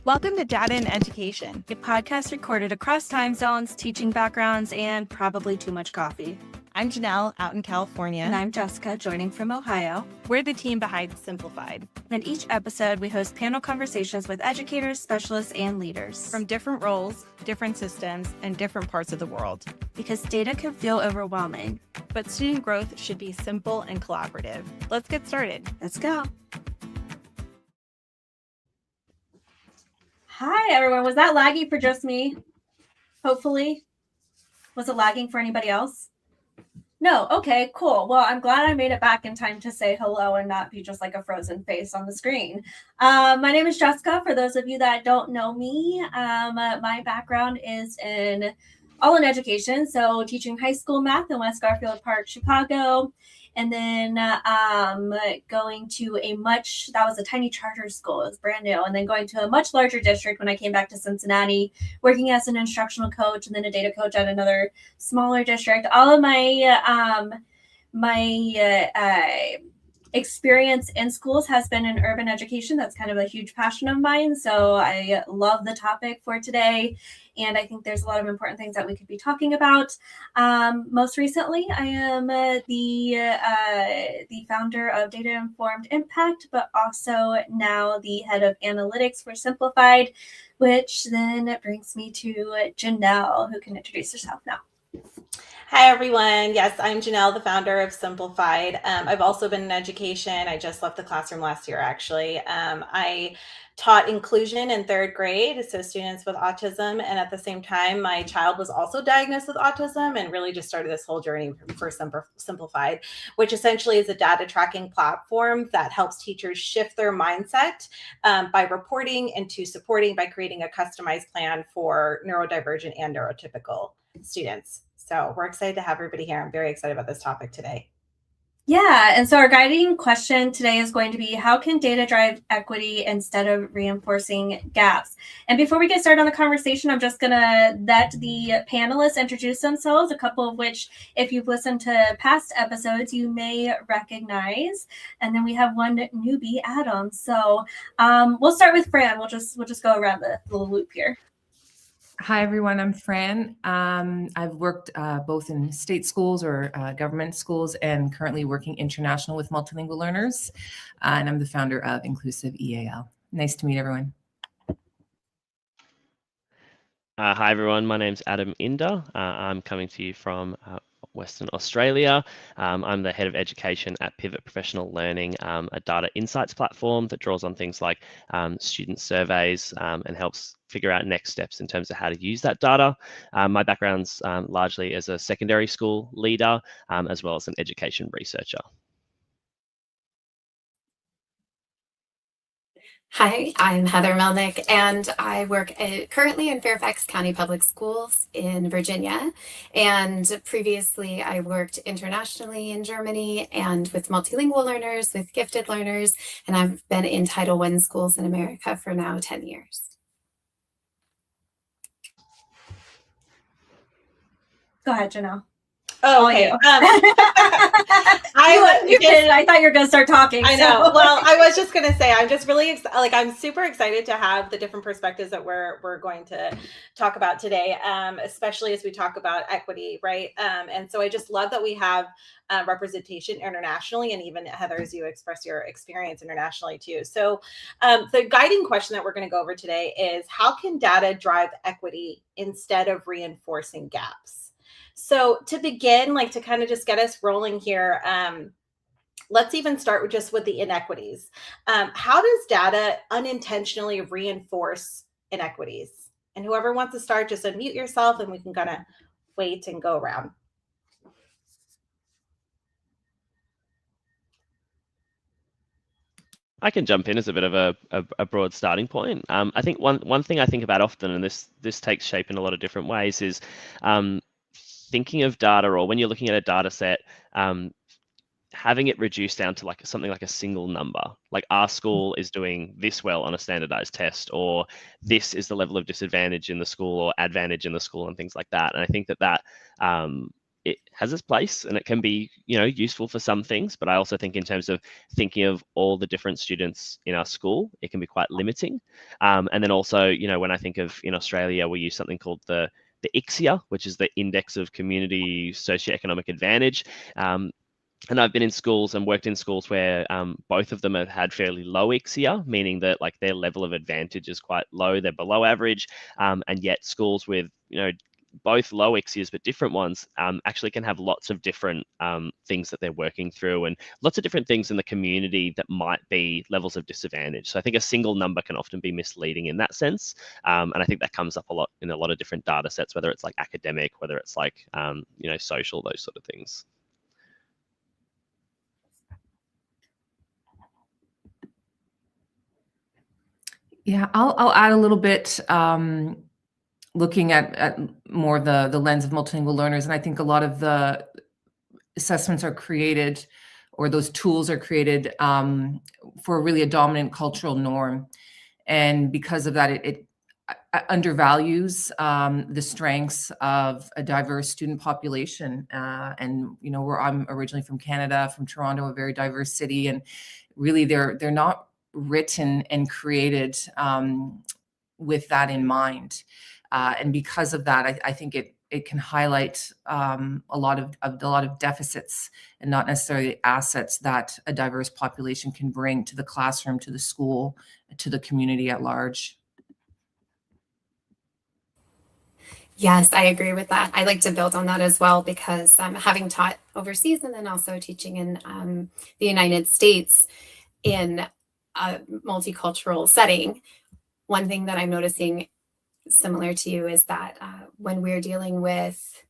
Welcome to Data in Education, a podcast recorded across time zones, teaching backgrounds, and probably too much coffee. I'm Jenelle, out in California. And I'm Jessica, joining from Ohio. We're the team behind Simplified. In each episode, we host panel conversations with educators, specialists, and leaders. From different roles, different systems, and different parts of the world. Because data can feel overwhelming. But student growth should be simple and collaborative. Let's get started. Let's go. Hi, everyone. Was that laggy for just me? Hopefully. Was it lagging for anybody else? No. Okay, cool. Well, I'm glad I made it back in time to say hello and not be just like a frozen face on the screen. My name is Jessica. For those of you that don't know me, my background is all in education. So teaching high school math in West Garfield Park, Chicago. And then going to that was a tiny charter school. It was brand new. And then going to a much larger district when I came back to Cincinnati, working as an instructional coach and then a data coach at another smaller district. All of my experience in schools has been in urban education. That's kind of a huge passion of mine. So I love the topic for today. And I think there's a lot of important things that we could be talking about. Most recently, I am the founder of Data Informed Impact, but also now the head of analytics for Simplified, which then brings me to Jenelle, who can introduce herself now. Hi, everyone. Yes, I'm Jenelle, the founder of Simplified. I've also been in education. I just left the classroom last year, actually. I taught inclusion in third grade, so students with autism. And at the same time, my child was also diagnosed with autism and really just started this whole journey for Simplified, which essentially is a data tracking platform that helps teachers shift their mindset by reporting and to supporting by creating a customized plan for neurodivergent and neurotypical students. So we're excited to have everybody here. I'm very excited about this topic today. Yeah, and so our guiding question today is going to be, how can data drive equity instead of reinforcing gaps? And before we get started on the conversation, I'm just going to let the panelists introduce themselves, a couple of which, if you've listened to past episodes, you may recognize. And then we have one newbie, Adam. So we'll start with Fran. We'll just go around the little loop here. Hi, everyone. I'm Fran. I've worked both in state schools or government schools and currently working international with multilingual learners. And I'm the founder of Inclusive EAL. Nice to meet everyone. Hi, everyone. My name's Adam Inder. I'm coming to you from Western Australia. I'm the head of education at Pivot Professional Learning, a data insights platform that draws on things like student surveys and helps figure out next steps in terms of how to use that data. My background's largely as a secondary school leader, as well as an education researcher. Hi, I'm Heather Millnick, and I work currently in Fairfax County Public Schools in Virginia. And previously, I worked internationally in Germany and with multilingual learners, with gifted learners, and I've been in Title I schools in America for now 10 years. Go ahead, Jenelle. Oh, okay. I thought you were going to start talking. I know. Well, I was just going to say, I'm just really I'm super excited to have the different perspectives that we're going to talk about today, especially as we talk about equity, right? And so I just love that we have representation internationally, and even Heather, as you express your experience internationally too. So the guiding question that we're going to go over today is, how can data drive equity instead of reinforcing gaps? So to begin, to kind of just get us rolling here, let's even start with the inequities. How does data unintentionally reinforce inequities? And whoever wants to start, just unmute yourself and we can kind of wait and go around. I can jump in as a bit of a broad starting point. I think one thing I think about often, and this takes shape in a lot of different ways, is thinking of data, or when you're looking at a data set, having it reduced down to something like a single number, like our school is doing this well on a standardized test, or this is the level of disadvantage in the school or advantage in the school, and things like that. And I think that it has its place and it can be, useful for some things. But I also think in terms of thinking of all the different students in our school, it can be quite limiting. And then also, when I think of in Australia, we use something called the ICSEA, which is the Index of Community Socioeconomic Advantage. And I've been in schools and worked in schools where both of them have had fairly low ICSEA, meaning that like their level of advantage is quite low, they're below average, and yet schools with both low ICSEAs but different ones actually can have lots of different things that they're working through, and lots of different things in the community that might be levels of disadvantage. So I think a single number can often be misleading in that sense, and I think that comes up a lot in a lot of different data sets, whether it's like academic, whether it's like social, those sort of things. Yeah, I'll add a little bit, looking at more the lens of multilingual learners. And I think a lot of the assessments are created, or those tools are created for really a dominant cultural norm. And because of that, it undervalues the strengths of a diverse student population. And, I'm originally from Canada, from Toronto, a very diverse city. And really they're not written and created with that in mind. And because of that, I think it can highlight a lot of deficits and not necessarily assets that a diverse population can bring to the classroom, to the school, to the community at large. Yes, I agree with that. I like to build on that as well, because having taught overseas and then also teaching in the United States in a multicultural setting, one thing that I'm noticing similar to you is that when we're dealing with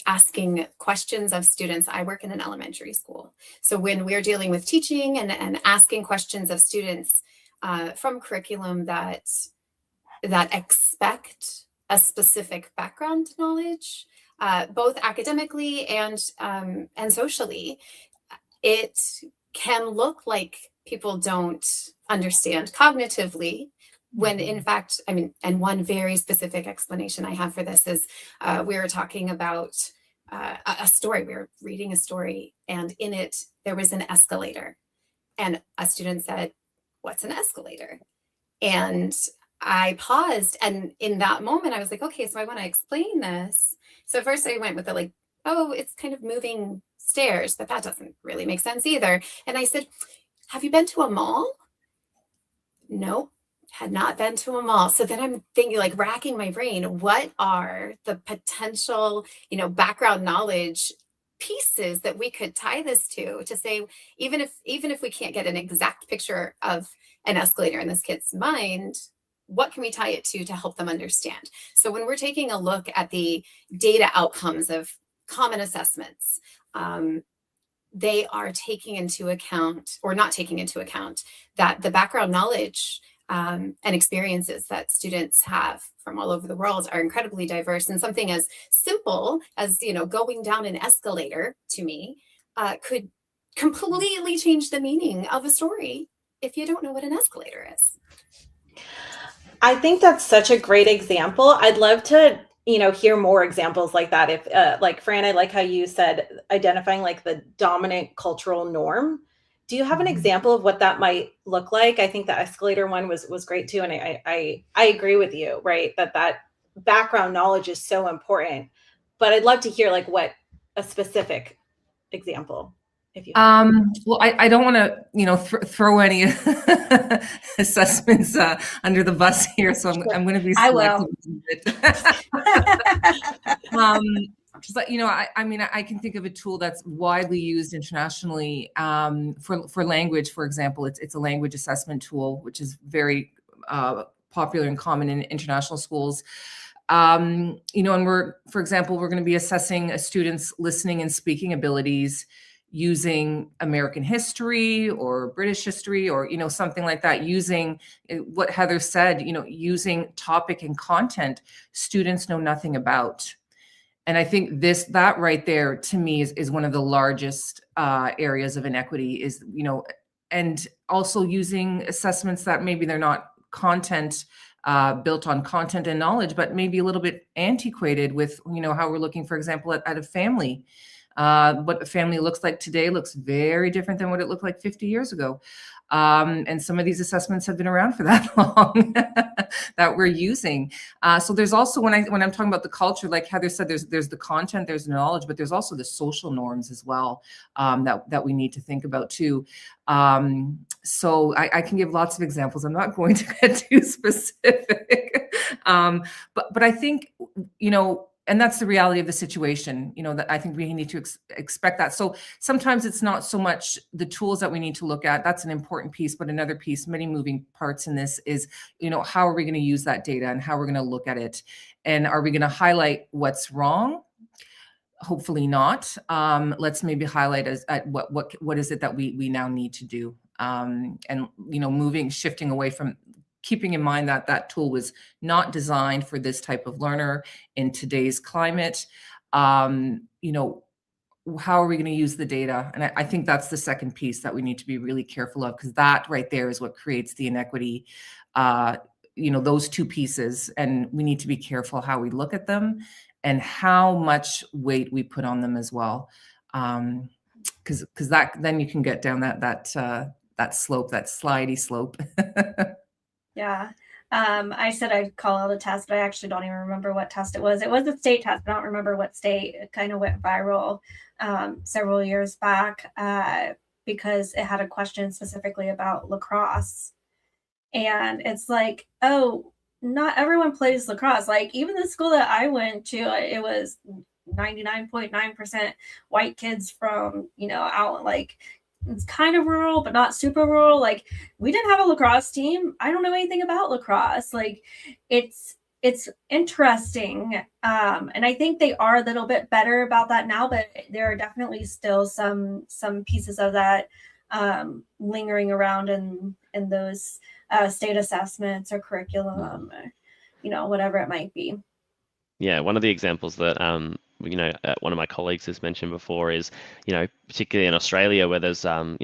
asking questions of students, I work in an elementary school. So when we're dealing with teaching and asking questions of students from curriculum that expect a specific background knowledge, both academically and socially, it can look like people don't understand cognitively, when in fact, and one very specific explanation I have for this is we were talking about a story. We were reading a story, and in it, there was an escalator. And a student said, "What's an escalator?" And I paused, and in that moment, I was like, okay, so I want to explain this. So first I went with it like, oh, it's kind of moving stairs, but that doesn't really make sense either. And I said, have you been to a mall? Nope, had not been to a mall. So then I'm thinking, like, racking my brain, what are the potential, background knowledge pieces that we could tie this to say, even if we can't get an exact picture of an escalator in this kid's mind, what can we tie it to help them understand? So when we're taking a look at the data outcomes of common assessments, they are taking into account, or not taking into account, that the background knowledge and experiences that students have from all over the world are incredibly diverse. And something as simple as, going down an escalator to me could completely change the meaning of a story if you don't know what an escalator is. I think that's such a great example. I'd love to, hear more examples like that. If like Fran, I like how you said identifying like the dominant cultural norm. Do you have an example of what that might look like? I think the escalator one was great too. And I agree with you, right? That background knowledge is so important, but I'd love to hear like what a specific example. If you well, I don't want to, throw any assessments under the bus here, so I'm going to be selective. But I can think of a tool that's widely used internationally for language. For example, it's a language assessment tool, which is very popular and common in international schools. And for example, we're going to be assessing a student's listening and speaking abilities using American history or British history, or, something like that, using what Heather said, using topic and content students know nothing about. And I think that right there to me is one of the largest areas of inequity is, and also using assessments that maybe they're not content built on content and knowledge, but maybe a little bit antiquated with, how we're looking, for example, at a family. What a family looks like today looks very different than what it looked like 50 years ago. And some of these assessments have been around for that long that we're using. So there's also, when I'm talking about the culture, like Heather said, there's the content, there's the knowledge, but there's also the social norms as well, that we need to think about too. So I can give lots of examples. I'm not going to get too specific, but I think, and that's the reality of the situation, that I think we need to expect that. So sometimes it's not so much the tools that we need to look at. That's an important piece, but another piece, many moving parts in this is, how are we going to use that data and how we're going to look at it? And are we going to highlight what's wrong? Hopefully not. Let's maybe highlight at what is it that we now need to do? And, shifting away from keeping in mind that that tool was not designed for this type of learner in today's climate. How are we going to use the data? And I think that's the second piece that we need to be really careful of, because that right there is what creates the inequity, those two pieces. And we need to be careful how we look at them and how much weight we put on them as well. Because then you can get down that slope, that slidey slope. Yeah. I said I'd call out a test, but I actually don't even remember what test it was. It was a state test. I don't remember what state. It kind of went viral several years back because it had a question specifically about lacrosse. And it's like, oh, not everyone plays lacrosse. Like, even the school that I went to, it was 99.9% white kids from, out like, it's kind of rural, but not super rural. Like, we didn't have a lacrosse team. I don't know anything about lacrosse. Like, it's interesting. And I think they are a little bit better about that now, but there are definitely still some pieces of that lingering around in those state assessments or curriculum, or, whatever it might be. Yeah, one of the examples that one of my colleagues has mentioned before is, particularly in Australia, where there's a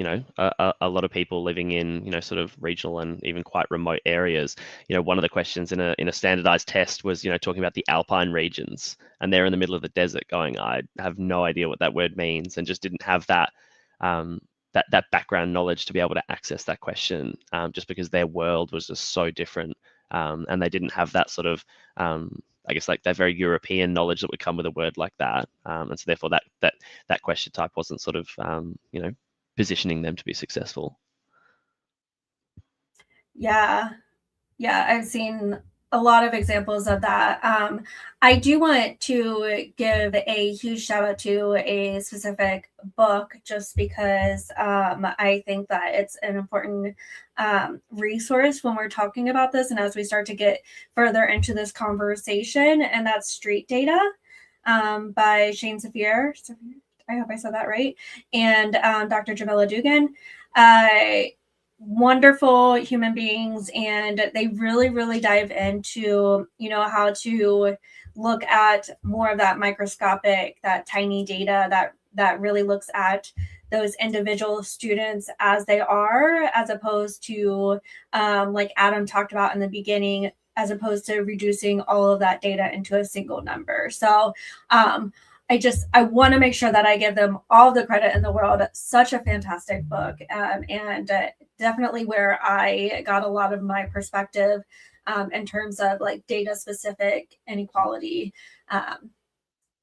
lot of people living in sort of regional and even quite remote areas. One of the questions in a standardized test was talking about the alpine regions, and they're in the middle of the desert. Going, I have no idea what that word means, and just didn't have that that background knowledge to be able to access that question, just because their world was just so different, and they didn't have that sort of I guess like that very European knowledge that would come with a word like that, and so therefore that question type wasn't sort of positioning them to be successful. Yeah, I've seen a lot of examples of that. I do want to give a huge shout out to a specific book, just because I think that it's an important resource when we're talking about this and as we start to get further into this conversation, and that's Street Data by Shane Safier. I hope I said that right. And Dr. Jamila Dugan. Wonderful human beings, and they really dive into how to look at more of that microscopic, that tiny data that really looks at those individual students as they are, as opposed to like Adam talked about in the beginning, as opposed to reducing all of that data into a single number. So I want to make sure that I give them all the credit in the world. Such a fantastic book, and definitely where I got a lot of my perspective in terms of like data specific inequality. So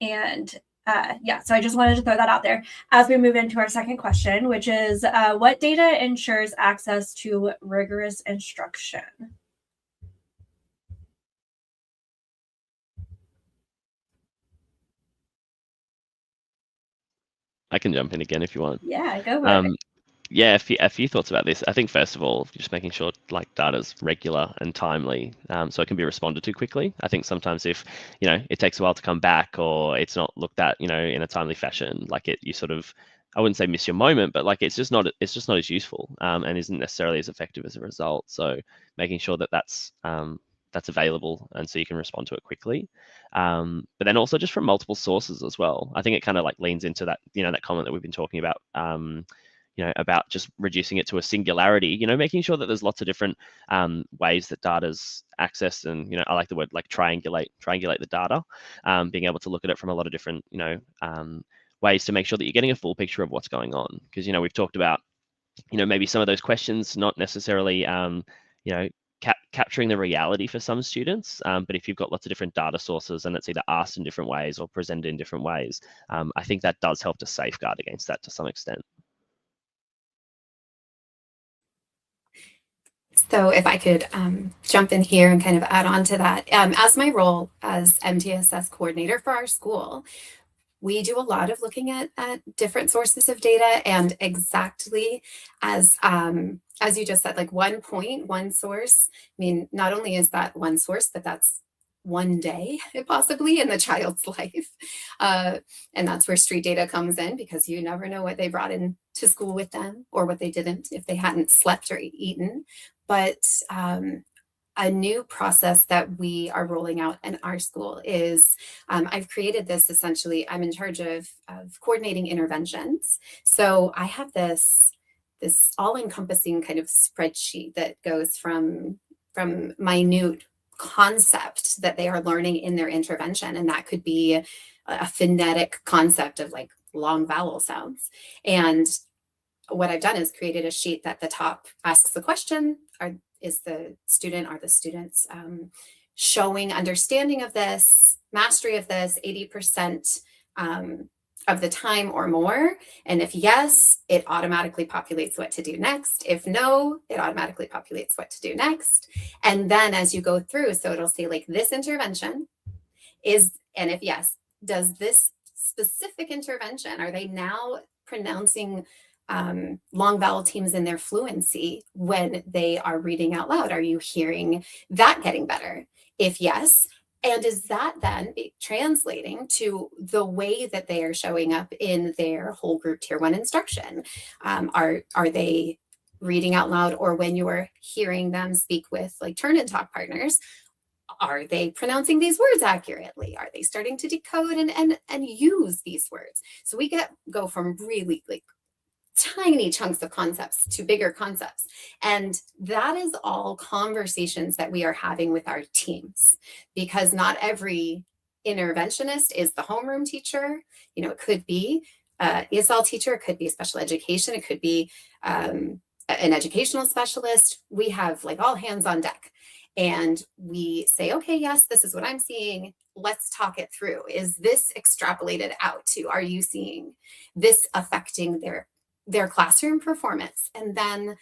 I just wanted to throw that out there as we move into our second question, which is what data ensures access to rigorous instruction? I can jump in again if you want. Yeah, go for it. Yeah, a few thoughts about this. I think first of all, just making sure like data's regular and timely, so it can be responded to quickly. I think sometimes if it takes a while to come back, or it's not looked at in a timely fashion, like you sort of, I wouldn't say miss your moment, but like it's just not as useful, and isn't necessarily as effective as a result. So making sure that that's available, and so you can respond to it quickly, but then also just from multiple sources as well. I think it kind of like leans into that that comment that we've been talking about, about just reducing it to a singularity, making sure that there's lots of different ways that data's accessed. And, I like the word like triangulate the data, being able to look at it from a lot of different, ways to make sure that you're getting a full picture of what's going on. Because, we've talked about, maybe some of those questions not necessarily, capturing the reality for some students. But if you've got lots of different data sources and it's either asked in different ways or presented in different ways, I think that does help to safeguard against that to some extent. So if I could jump in here and kind of add on to that, as my role as MTSS coordinator for our school, we do a lot of looking at different sources of data, and exactly as you just said, like one point, one source. I mean, not only is that one source, but that's one day possibly in the child's life. And that's where street data comes in, because you never know what they brought in to school with them or what they didn't if they hadn't slept or eaten. But a new process that we are rolling out in our school is I've created this. Essentially, I'm in charge of coordinating interventions. So I have this all-encompassing kind of spreadsheet that goes from minute concept that they are learning in their intervention, and that could be a phonetic concept of like long vowel sounds. And what I've done is created a sheet that the top asks the question: are the students showing understanding of this, mastery of this 80% of the time or more? And if yes, it automatically populates what to do next. If no, it automatically populates what to do next. And then as you go through, so it'll say like this intervention is, and if yes, does this specific intervention, are they now pronouncing long vowel teams in their fluency when they are reading out loud? Are you hearing that getting better? If yes, and is that then translating to the way that they are showing up in their whole group tier 1 instruction? Are they reading out loud, or when you are hearing them speak with like turn and talk partners, are they pronouncing these words accurately? Are they starting to decode and use these words? So we go from really like tiny chunks of concepts to bigger concepts. And that is all conversations that we are having with our teams, because not every interventionist is the homeroom teacher. It could be ESL teacher, it could be special education, it could be an educational specialist. We have like all hands on deck. And we say, okay, yes, this is what I'm seeing. Let's talk it through. Is this extrapolated out to, are you seeing this affecting their classroom performance? And then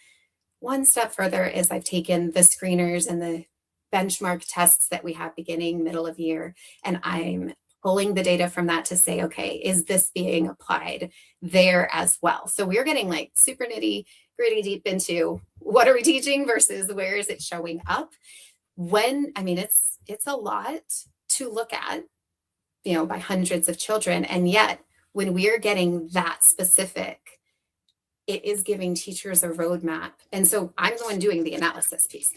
one step further is I've taken the screeners and the benchmark tests that we have beginning, middle of year, and I'm pulling the data from that to say, okay, is this being applied there as well? So we're getting like super nitty gritty deep into what are we teaching versus where is it showing up? It's a lot to look at, by hundreds of children. And yet when we're getting that specific, it is giving teachers a roadmap. And so I'm the one doing the analysis piece.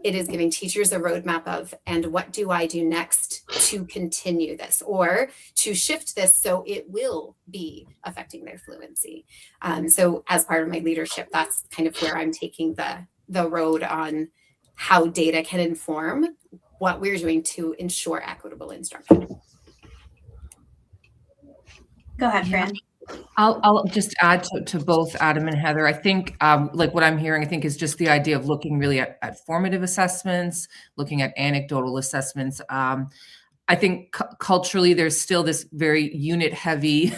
It is giving teachers a roadmap of, and what do I do next to continue this or to shift this so it will be affecting their fluency. So as part of my leadership, that's kind of where I'm taking the road on how data can inform what we're doing to ensure equitable instruction. Go ahead, Fran. I'll just add to both Adam and Heather. I think like what I'm hearing, I think is just the idea of looking really at formative assessments, looking at anecdotal assessments. I think culturally, there's still this very unit heavy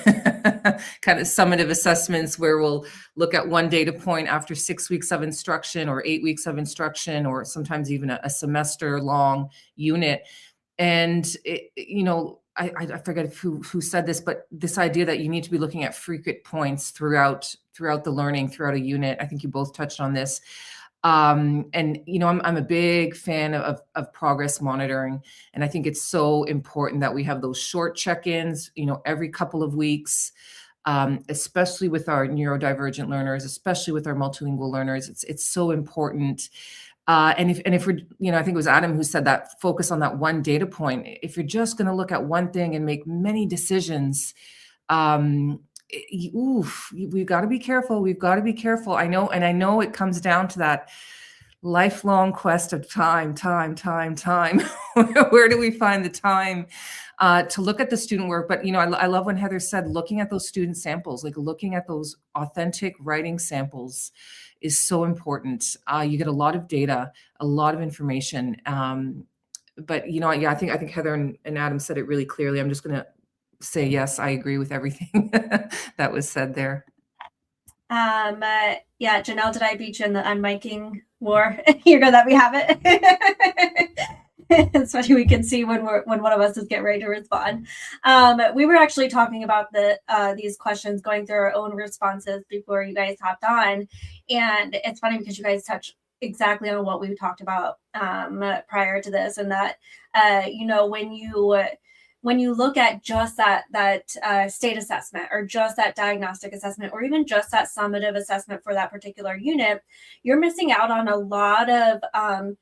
kind of summative assessments where we'll look at one data point after 6 weeks of instruction or 8 weeks of instruction, or sometimes even a semester long unit. And, I forget who said this, but this idea that you need to be looking at frequent points throughout the learning, throughout a unit. I think you both touched on this. I'm a big fan of progress monitoring. And I think it's so important that we have those short check-ins, every couple of weeks, especially with our neurodivergent learners, especially with our multilingual learners. It's so important. And if we're, I think it was Adam who said that, focus on that one data point. If you're just going to look at one thing and make many decisions, we've got to be careful. We've got to be careful. I know it comes down to that lifelong quest of time. Where do we find the time to look at the student work? But, I love when Heather said, looking at those student samples, like looking at those authentic writing samples is so important. You get a lot of data, a lot of information. But, I think Heather and Adam said it really clearly. I'm just going to say, yes, I agree with everything that was said there. Yeah, Jenelle, did I beat you in the unmiking war? You know that we have it. It's funny, we can see when one of us is getting ready to respond. We were actually talking about these questions, going through our own responses before you guys hopped on, and it's funny because you guys touched exactly on what we talked about prior to this, and that when you look at just that state assessment, or just that diagnostic assessment, or even just that summative assessment for that particular unit, you're missing out on a lot of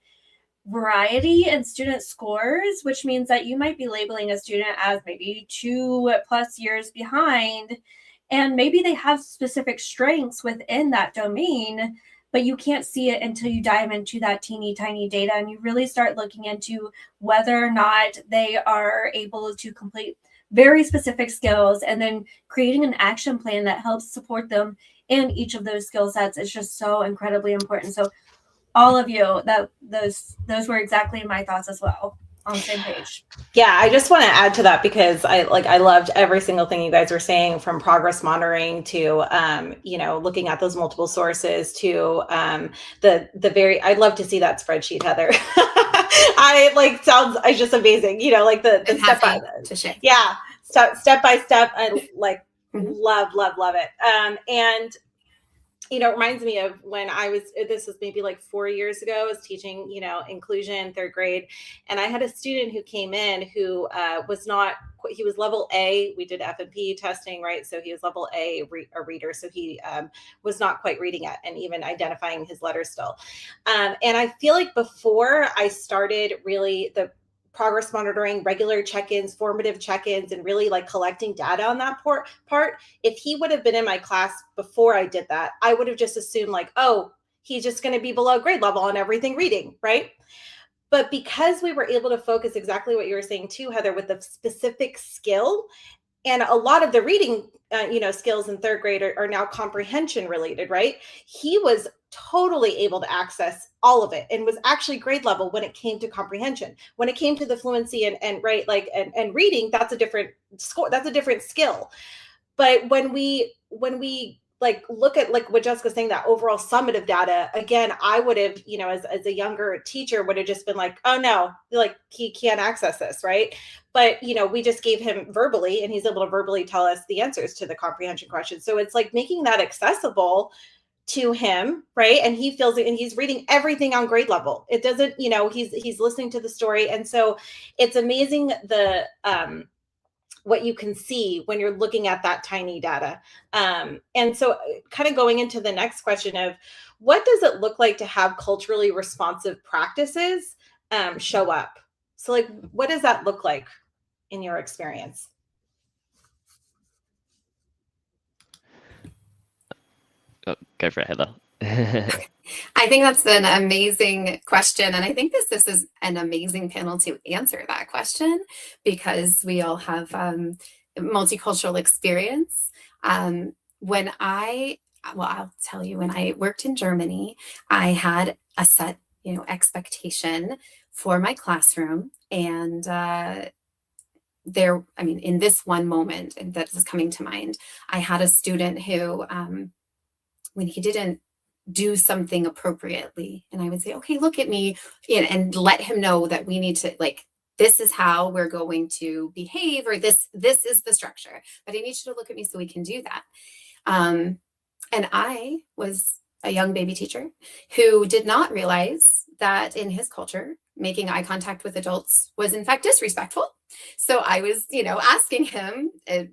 variety in student scores, which means that you might be labeling a student as maybe 2+ years behind, and maybe they have specific strengths within that domain, but you can't see it until you dive into that teeny tiny data and you really start looking into whether or not they are able to complete very specific skills, and then creating an action plan that helps support them in each of those skill sets is just so incredibly important. So all of you, those were exactly my thoughts as well, on the same page. Yeah, I just want to add to that, because I loved every single thing you guys were saying, from progress monitoring to looking at those multiple sources to I'd love to see that spreadsheet, Heather. Sounds just amazing. The step by to share. Yeah, step by step. I love it. And it reminds me of when this was maybe 4 years ago, I was teaching, inclusion, 3rd grade. And I had a student who came in who he was level A. We did F&P testing, right? So he was level A, a reader. So he was not quite reading it and even identifying his letters still. And I feel like before I started really the progress monitoring, regular check-ins, formative check-ins, and really collecting data on that part, if he would have been in my class before I did that, I would have just assumed he's just going to be below grade level on everything reading, right? But because we were able to focus exactly what you were saying too, Heather, with the specific skill, and a lot of the reading, skills in 3rd grade are now comprehension related, right? He was totally able to access all of it and was actually grade level when it came to comprehension. When it came to the fluency and reading, that's a different score. That's a different skill. But when we look at what Jessica's saying, that overall summative data, again, I would have, as a younger teacher would have just been oh no, he can't access this, right? But, we just gave him verbally, and he's able to verbally tell us the answers to the comprehension questions. So it's making that accessible to him, right? And he feels it, and he's reading everything on grade level. It doesn't, he's listening to the story. And so it's amazing what you can see when you're looking at that tiny data. And so kind of going into the next question of what does it look like to have culturally responsive practices show up? So what does that look like in your experience? Go for it, Heather. I think that's an amazing question. And I think this is an amazing panel to answer that question, because we all have multicultural experience. I'll tell you, when I worked in Germany, I had a set, expectation for my classroom. And in this one moment that is coming to mind, I had a student who, when he didn't do something appropriately, and I would say, okay, look at me, and let him know that we need to, this is how we're going to behave, or this is the structure, but I need you to look at me so we can do that. And I was a young baby teacher who did not realize that in his culture, making eye contact with adults was in fact disrespectful. So I was, asking him,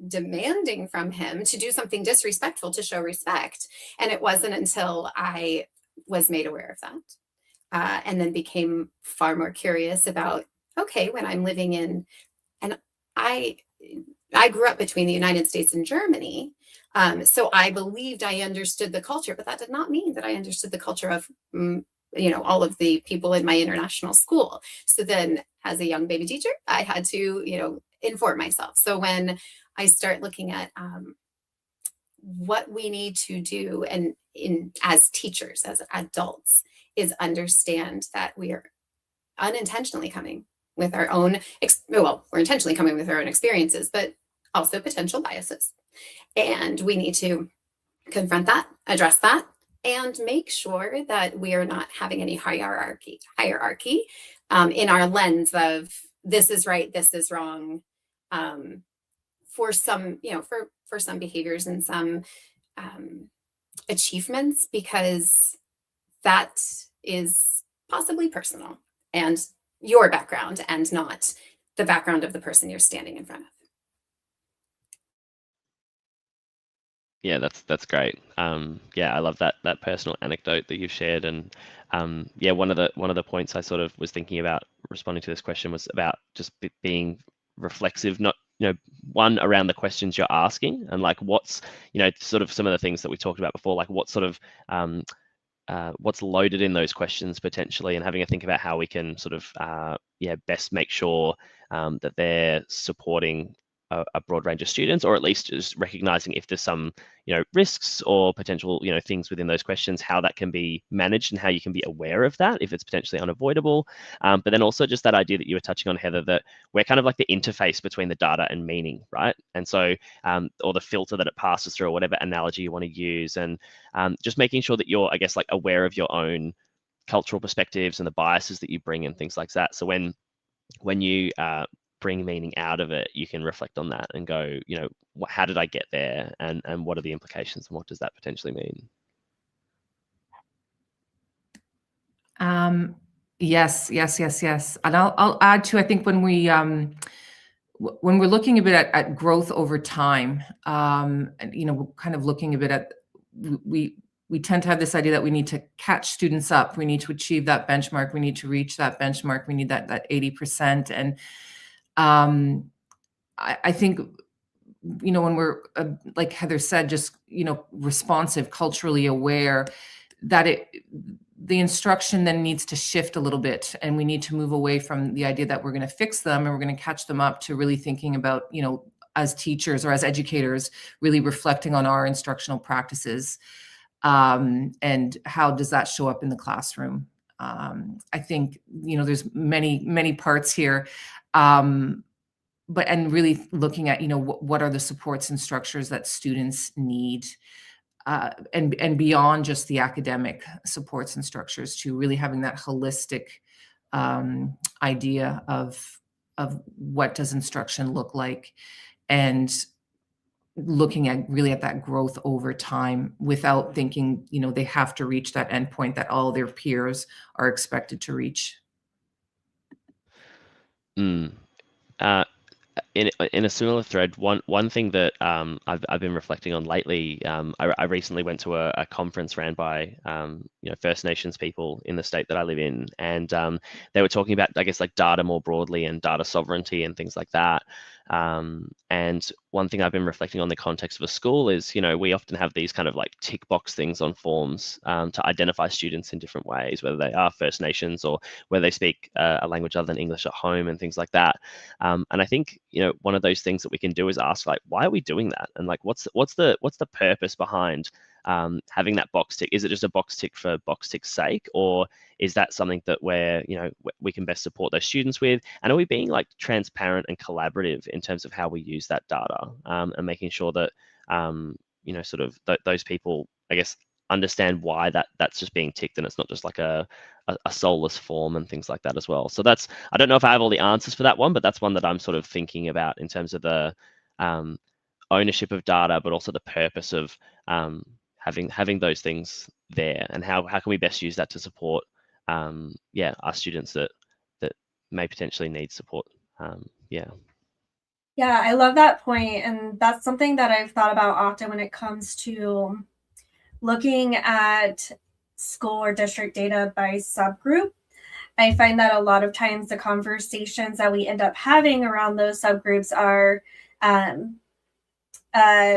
demanding from him to do something disrespectful to show respect. And it wasn't until I was made aware of that, and then became far more curious about, okay, when I'm living in, and I grew up between the United States and Germany. So I believed I understood the culture, but that did not mean that I understood the culture of, all of the people in my international school. So then as a young baby teacher, I had to, inform myself. So when I start looking at what we need to do and as teachers, as adults, is understand that we are unintentionally coming with our own, we're intentionally coming with our own experiences, but also potential biases. And we need to confront that, address that, and make sure that we are not having any hierarchy in our lens of this is right, this is wrong, for some, for some behaviors and some achievements, because that is possibly personal and your background and not the background of the person you're standing in front of. Yeah, that's great. Yeah, I love that personal anecdote that you've shared, and yeah, one of the points I sort of was thinking about responding to this question was about just being reflexive, not one around the questions you're asking, and like what's sort of some of the things that we talked about before, like what sort of what's loaded in those questions potentially, and having a think about how we can sort of best make sure that they're supporting a broad range of students, or at least just recognizing if there's some risks or potential things within those questions, how that can be managed and how you can be aware of that if it's potentially unavoidable. But then also just that idea that you were touching on, Heather, that we're kind of like the interface between the data and meaning, right? And so or the filter that it passes through, or whatever analogy you want to use, and just making sure that you're, I guess, like aware of your own cultural perspectives and the biases that you bring and things like that. So when you bring meaning out of it, you can reflect on that and go, how did I get there, and what are the implications, and what does that potentially mean? Yes. And I'll add to, I think when we're looking a bit at growth over time, and kind of looking a bit at, we tend to have this idea that we need to catch students up, we need to achieve that benchmark, we need to reach that benchmark, we need that 80%, and I think when we're like Heather said, just responsive, culturally aware, that the instruction then needs to shift a little bit, and we need to move away from the idea that we're going to fix them and we're going to catch them up, to really thinking about, as teachers or as educators, really reflecting on our instructional practices, and how does that show up in the classroom. I think there's many parts here, and really looking at what are the supports and structures that students need, and beyond just the academic supports and structures, to really having that holistic idea of what does instruction look like, and looking at that growth over time, without thinking they have to reach that endpoint that all their peers are expected to reach. In a similar thread, one thing that I've been reflecting on lately, I recently went to a conference ran by First Nations people in the state that I live in, and they were talking about, I guess, like data more broadly and data sovereignty and things like that. And one thing I've been reflecting on the context of a school is, we often have these kind of like tick box things on forms to identify students in different ways, whether they are First Nations or whether they speak a language other than English at home and things like that. And I think, one of those things that we can do is ask, like, why are we doing that? And like, what's the purpose behind having that box tick? Is it just a box tick for box tick's sake, or is that something that we can best support those students with? And are we being like transparent and collaborative in terms of how we use that data, and making sure that sort of those people, I guess, understand why that's just being ticked, and it's not just like a soulless form and things like that as well. So I don't know if I have all the answers for that one, but that's one that I'm sort of thinking about in terms of the ownership of data, but also the purpose of having those things there, and how can we best use that to support our students that may potentially need support. Yeah, I love that point, and that's something that I've thought about often when it comes to looking at school or district data by subgroup. I find that a lot of times the conversations that we end up having around those subgroups are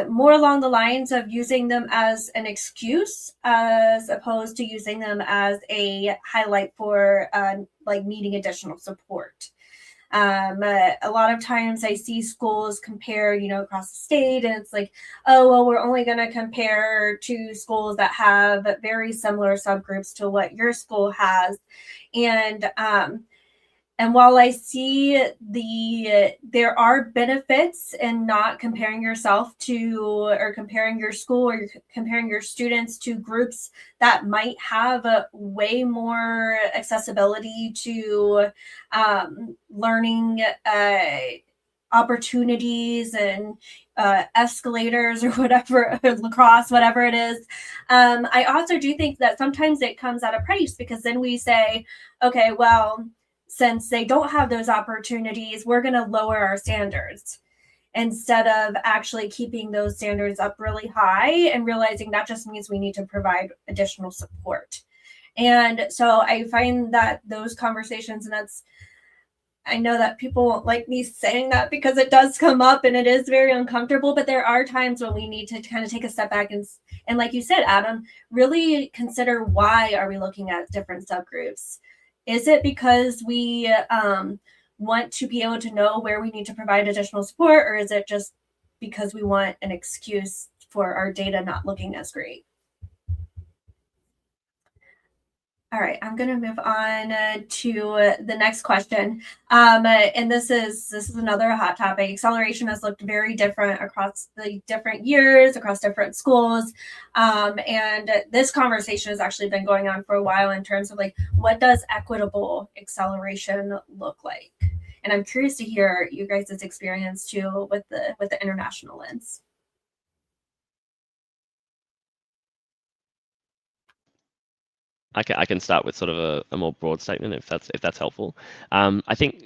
more along the lines of using them as an excuse as opposed to using them as a highlight for like needing additional support. A lot of times I see schools compare, across the state, and it's like, oh, well, we're only going to compare to schools that have very similar subgroups to what your school has. And while I see there are benefits in not comparing yourself to, or comparing your school, or comparing your students to groups that might have a way more accessibility to learning opportunities and escalators or whatever, or lacrosse, whatever it is. I also do think that sometimes it comes at a price, because then we say, okay, well, since they don't have those opportunities, we're going to lower our standards instead of actually keeping those standards up really high and realizing that just means we need to provide additional support. And so I find that those conversations, and I know that people won't like me saying that because it does come up and it is very uncomfortable, but there are times when we need to kind of take a step back and like you said, Adam, really consider, why are we looking at different subgroups? Is it because we want to be able to know where we need to provide additional support, or is it just because we want an excuse for our data not looking as great? All right, I'm going to move on to the next question. And this is another hot topic. Acceleration has looked very different across the different years, across different schools. And this conversation has actually been going on for a while in terms of like, what does equitable acceleration look like? And I'm curious to hear you guys' experience too with the international lens. I can start with sort of a more broad statement if that's helpful. I think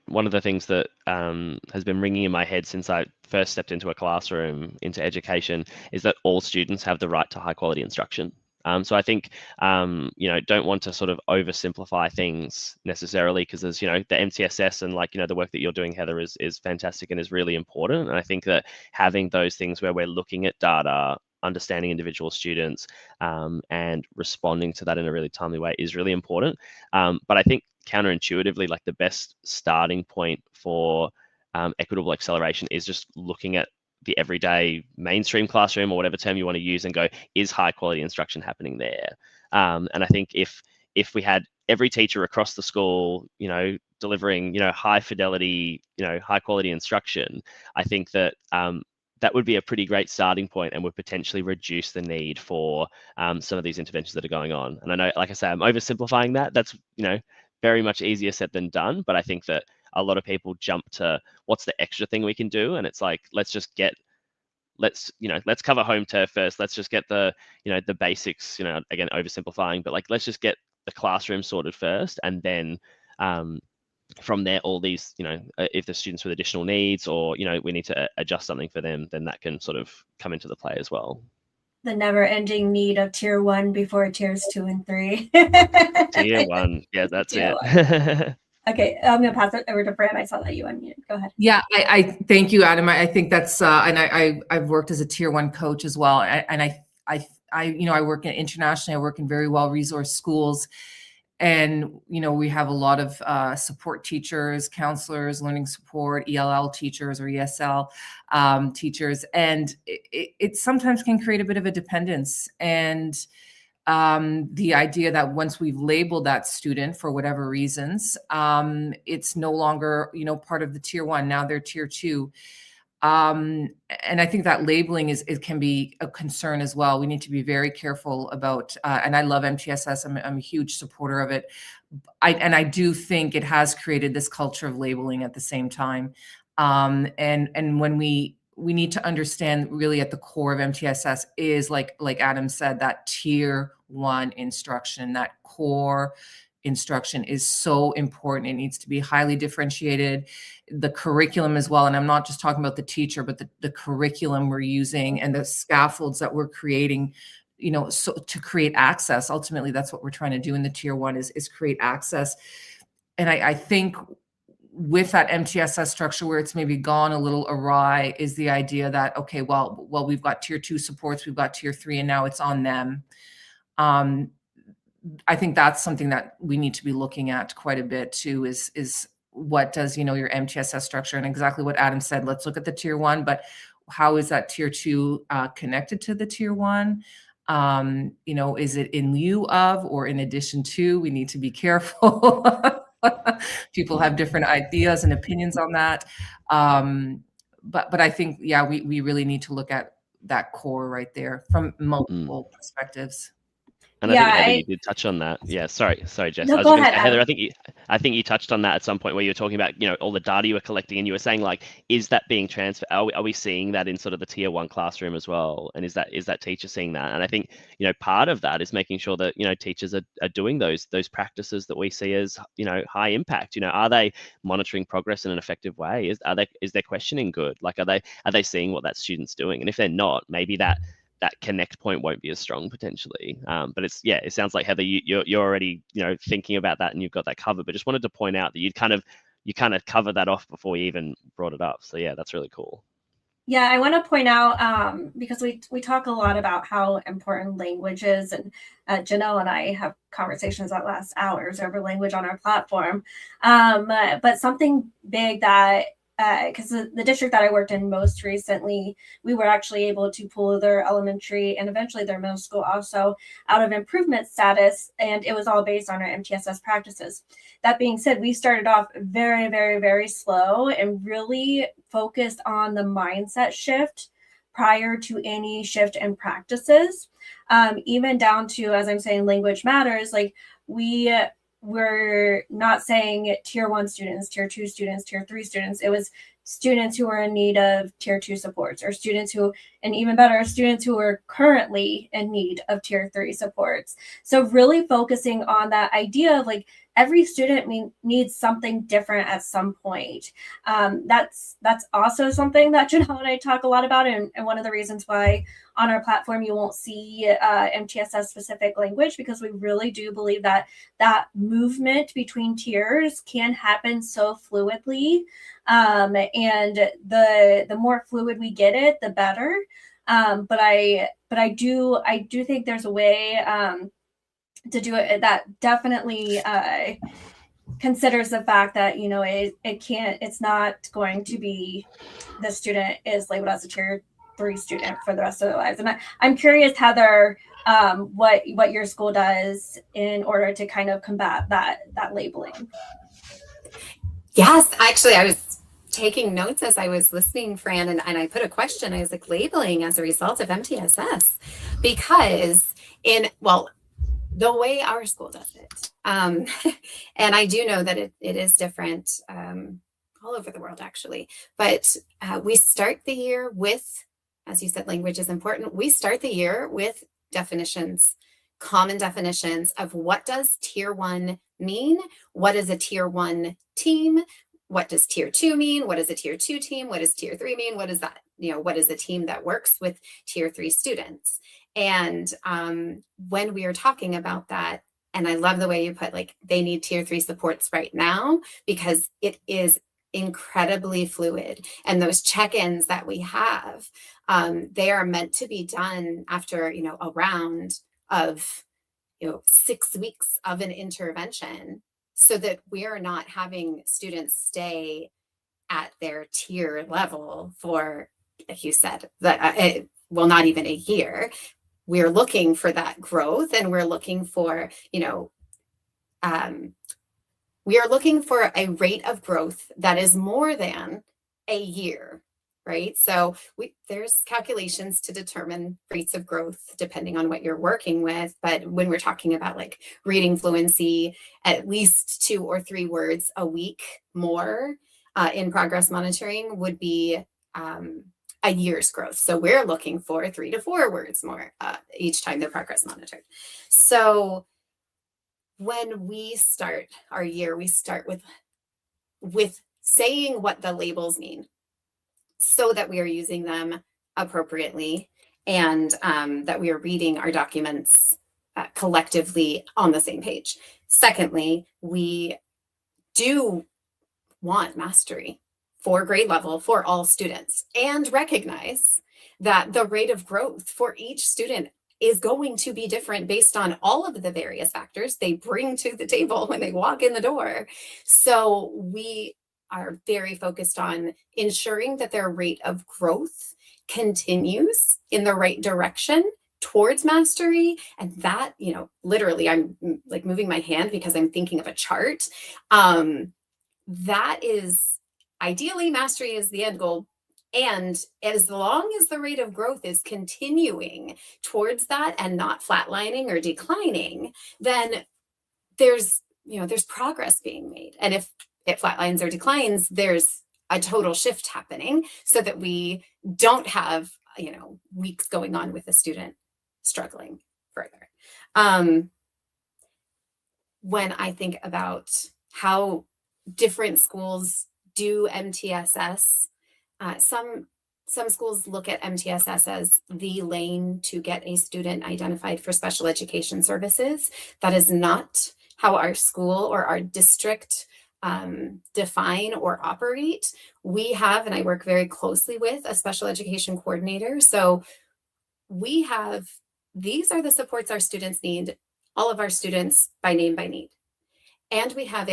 one of the things that has been ringing in my head since I first stepped into a classroom, into education, is that all students have the right to high quality instruction. So I think don't want to sort of oversimplify things necessarily, because there's the MTSS and the work that you're doing, Heather, is fantastic and is really important. And I think that having those things where we're looking at data, understanding individual students, and responding to that in a really timely way is really important. But I think counterintuitively, like the best starting point for equitable acceleration is just looking at the everyday mainstream classroom, or whatever term you want to use, and go, is high quality instruction happening there? And I think if we had every teacher across the school, delivering, high fidelity, high quality instruction, I think that that would be a pretty great starting point and would potentially reduce the need for some of these interventions that are going on. And I know, like I say, I'm oversimplifying that. That's, very much easier said than done. But I think that a lot of people jump to what's the extra thing we can do. And it's like, let's cover home turf first. Let's just get the basics, again, oversimplifying, but like, let's just get the classroom sorted first. And then, from there, all these, if the students with additional needs, or, we need to adjust something for them, then that can sort of come into the play as well. The never-ending need of tier 1 before tiers 2 and 3. Tier 1, yeah, that's tier it. Okay, I'm going to pass it over to Fran. I saw that you unmuted. Go ahead. Yeah, I thank you, Adam. I think that's, and I've worked as a tier 1 coach as well. And I work internationally. I work in very well-resourced schools. And, we have a lot of support teachers, counselors, learning support, ELL teachers or ESL teachers. And it sometimes can create a bit of a dependence. And the idea that once we've labeled that student for whatever reasons, it's no longer, part of the tier 1. Now they're tier 2. And I think that labeling it can be a concern as well. We need to be very careful about, and I love MTSS. I'm a huge supporter of it. I do think it has created this culture of labeling at the same time. And when we need to understand, really at the core of MTSS is like Adam said, that tier 1 instruction, that core instruction is so important. It needs to be highly differentiated. The curriculum as well. And I'm not just talking about the teacher, but the curriculum we're using and the scaffolds that we're creating, so to create access. Ultimately, that's what we're trying to do in the tier 1 is create access. And I think with that MTSS structure where it's maybe gone a little awry is the idea that, okay, well, we've got tier 2 supports, we've got tier 3, and now it's on them. I think that's something that we need to be looking at quite a bit too, is what does, your MTSS structure, and exactly what Adam said, let's look at the tier 1, but how is that tier 2 connected to the tier 1? Is it in lieu of or in addition to? We need to be careful. People have different ideas and opinions on that. But I think, yeah, we really need to look at that core right there from multiple perspectives. And Yeah, I think you did touch on that. Yeah, sorry, Jess. No, I was go just gonna ahead, say, Heather, Adam. I think you touched on that at some point where you were talking about, all the data you were collecting, and you were saying, like, is that being transferred? Are we seeing that in sort of the tier 1 classroom as well? And is that teacher seeing that? And I think, part of that is making sure that, teachers are doing those practices that we see as, high impact. Are they monitoring progress in an effective way? Is their questioning good? Like, are they seeing what that student's doing? And if they're not, maybe that connect point won't be as strong potentially. But it sounds like, Heather, you're already thinking about that and you've got that covered. But just wanted to point out that you kind of covered that off before you even brought it up. So yeah, that's really cool. Yeah, I want to point out, because we talk a lot about how important language is, and Jenelle and I have conversations that last hours over language on our platform. But something big that, because the district that I worked in most recently, we were actually able to pull their elementary and eventually their middle school also out of improvement status, and it was all based on our MTSS practices. That being said, we started off very, very, very slow and really focused on the mindset shift prior to any shift in practices, even down to, as I'm saying, language matters. Like, we're not saying tier 1 students, tier 2 students, tier 3 students. It was students who are in need of tier 2 supports, or students who, and even better, students who are currently in need of tier 3 supports. So really focusing on that idea of, like, every student needs something different at some point. That's also something that Jenelle and I talk a lot about, and one of the reasons why on our platform you won't see MTSS specific language, because we really do believe that movement between tiers can happen so fluidly, and the more fluid we get it, the better. But I do think there's a way to do it that definitely considers the fact that it's not going to be the student is labeled as a tier 3 student for the rest of their lives. And I'm curious, Heather, what your school does in order to kind of combat that labeling. Yes, actually, I was taking notes as I was listening, Fran, and I put a question. I was like, labeling as a result of MTSS, because the way our school does it, and I do know that it is different all over the world, actually, but we start the year with, as you said, language is important. We start the year with definitions, common definitions of what does tier 1 mean? What is a tier 1 team? What does tier 2 mean? What is a tier 2 team? What does tier 3 mean? What is that? What is a team that works with tier 3 students? And when we are talking about that, and I love the way you put, like, they need tier 3 supports right now, because it is incredibly fluid. And those check-ins that we have, they are meant to be done after, a round of, 6 weeks of an intervention, so that we are not having students stay at their tier level for, like you said, not even a year. We're looking for that growth, and we're looking for, we are looking for a rate of growth that is more than a year, right? So there's calculations to determine rates of growth depending on what you're working with. But when we're talking about, like, reading fluency, at least 2 or 3 words a week more in progress monitoring would be a year's growth. So we're looking for 3 to 4 words more each time they're progress monitored. So when we start our year, we start with saying what the labels mean, so that we are using them appropriately, and that we are reading our documents collectively on the same page. Secondly, we do want mastery for grade level for all students, and recognize that the rate of growth for each student is going to be different based on all of the various factors they bring to the table when they walk in the door. So we are very focused on ensuring that their rate of growth continues in the right direction towards mastery. And that, literally, I'm like moving my hand because I'm thinking of a chart. That is ideally, mastery is the end goal. And as long as the rate of growth is continuing towards that and not flatlining or declining, then there's progress being made. And if it flatlines or declines, there's a total shift happening so that we don't have, weeks going on with a student struggling further. When I think about how different schools do MTSS, some schools look at MTSS as the lane to get a student identified for special education services. That is not how our school or our district define or operate. We have, and I work very closely with, a special education coordinator. So we have, these are the supports our students need, all of our students by name, by need. And we have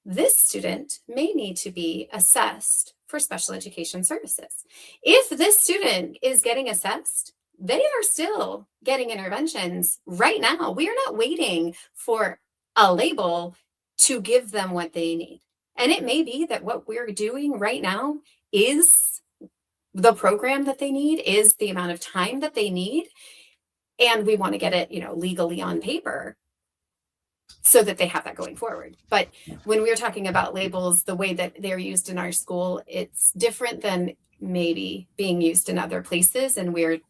this student may need to be assessed for special education services. If this student is getting assessed, they are still getting interventions right now. We are not waiting for a label to give them what they need. And it may be that what we're doing right now is the program that they need, is the amount of time that they need. And we want to get it, legally on paper so that they have that going forward. But when we're talking about labels, the way that they're used in our school, it's different than maybe being used in other places. And we're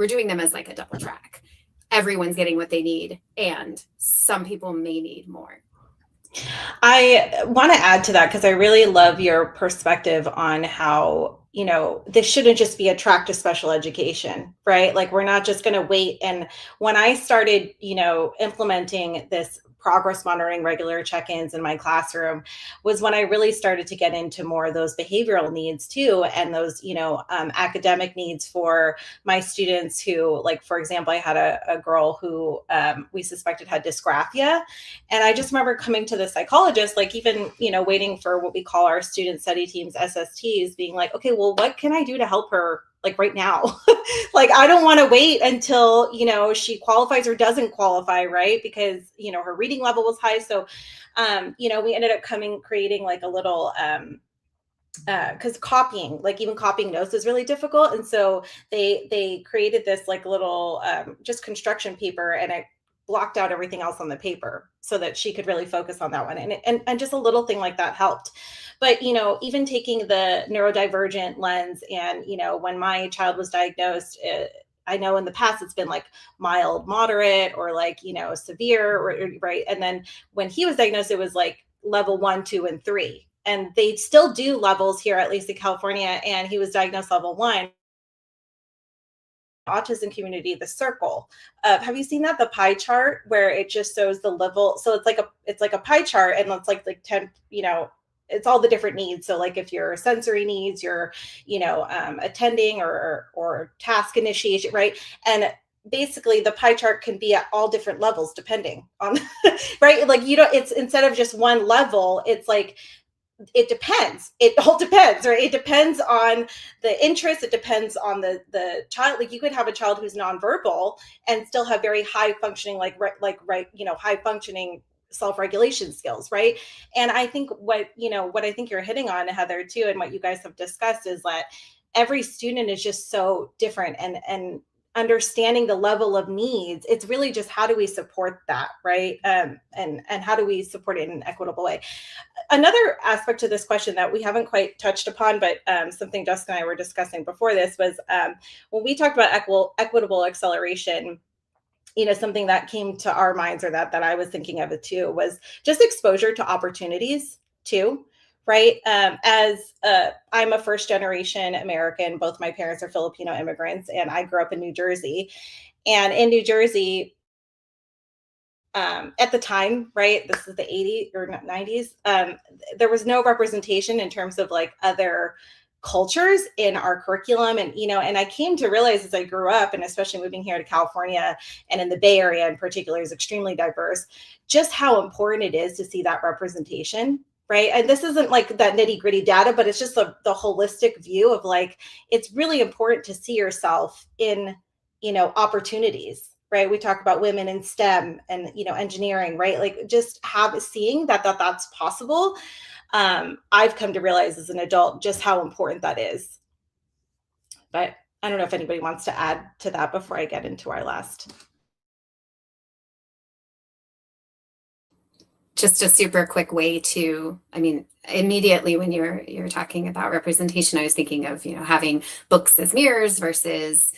doing them as like a double track. Everyone's getting what they need, and some people may need more. I want to add to that because I really love your perspective on how, this shouldn't just be a track to special education, right? Like, we're not just going to wait. And when I started, implementing this progress monitoring, regular check-ins in my classroom, was when I really started to get into more of those behavioral needs too, and those, academic needs for my students who, like, for example, I had a girl who we suspected had dysgraphia. And I just remember coming to the psychologist, like, even, waiting for what we call our student study teams, SSTs, being like, okay, well, what can I do to help her, like, right now? Like, I don't want to wait until, she qualifies or doesn't qualify, right? Because, her reading level was high. So, we ended up creating like a little, because copying notes is really difficult. And so they created this like little, just construction paper, and I blocked out everything else on the paper so that she could really focus on that one. And just a little thing like that helped. But, even taking the neurodivergent lens, and, when my child was diagnosed, I know in the past it's been like mild, moderate, or like, severe, right? And then when he was diagnosed, it was like level 1, 2, and 3. And they still do levels here, at least in California. And he was diagnosed level 1. Autism community, the circle of, have you seen that, the pie chart, where it just shows the level? So it's like a pie chart, and it's like 10, it's all the different needs. So like if your sensory needs, your, attending or task initiation, right? And basically the pie chart can be at all different levels depending on, right? Like, it's instead of just one level, it's like, it depends. It all depends, right? It depends on the interest. It depends on the child. Like, you could have a child who's nonverbal and still have very high functioning, high functioning self-regulation skills, right? And I think what I think you're hitting on, Heather, too, and what you guys have discussed, is that every student is just so different, and understanding the level of needs, it's really just, how do we support that, right? And how do we support it in an equitable way? Another aspect to this question that we haven't quite touched upon, but something Jessica and I were discussing before this, was when we talked about equitable acceleration, something that came to our minds, or that I was thinking of it too, was just exposure to opportunities too, right? As I'm a first generation American, both my parents are Filipino immigrants, and I grew up in New Jersey. And in New Jersey, at the time, right? This is the 80s or 90s. There was no representation in terms of like other cultures in our curriculum. And, and I came to realize as I grew up, and especially moving here to California and in the Bay Area in particular is extremely diverse, just how important it is to see that representation. Right. And this isn't like that nitty gritty data, but it's just the holistic view of like, it's really important to see yourself in, opportunities. Right. We talk about women in STEM and, engineering, right? Like just seeing that's possible. I've come to realize as an adult just how important that is. But I don't know if anybody wants to add to that before I get into our last. Just a super quick way to, immediately when you're talking about representation, I was thinking of, having books as mirrors versus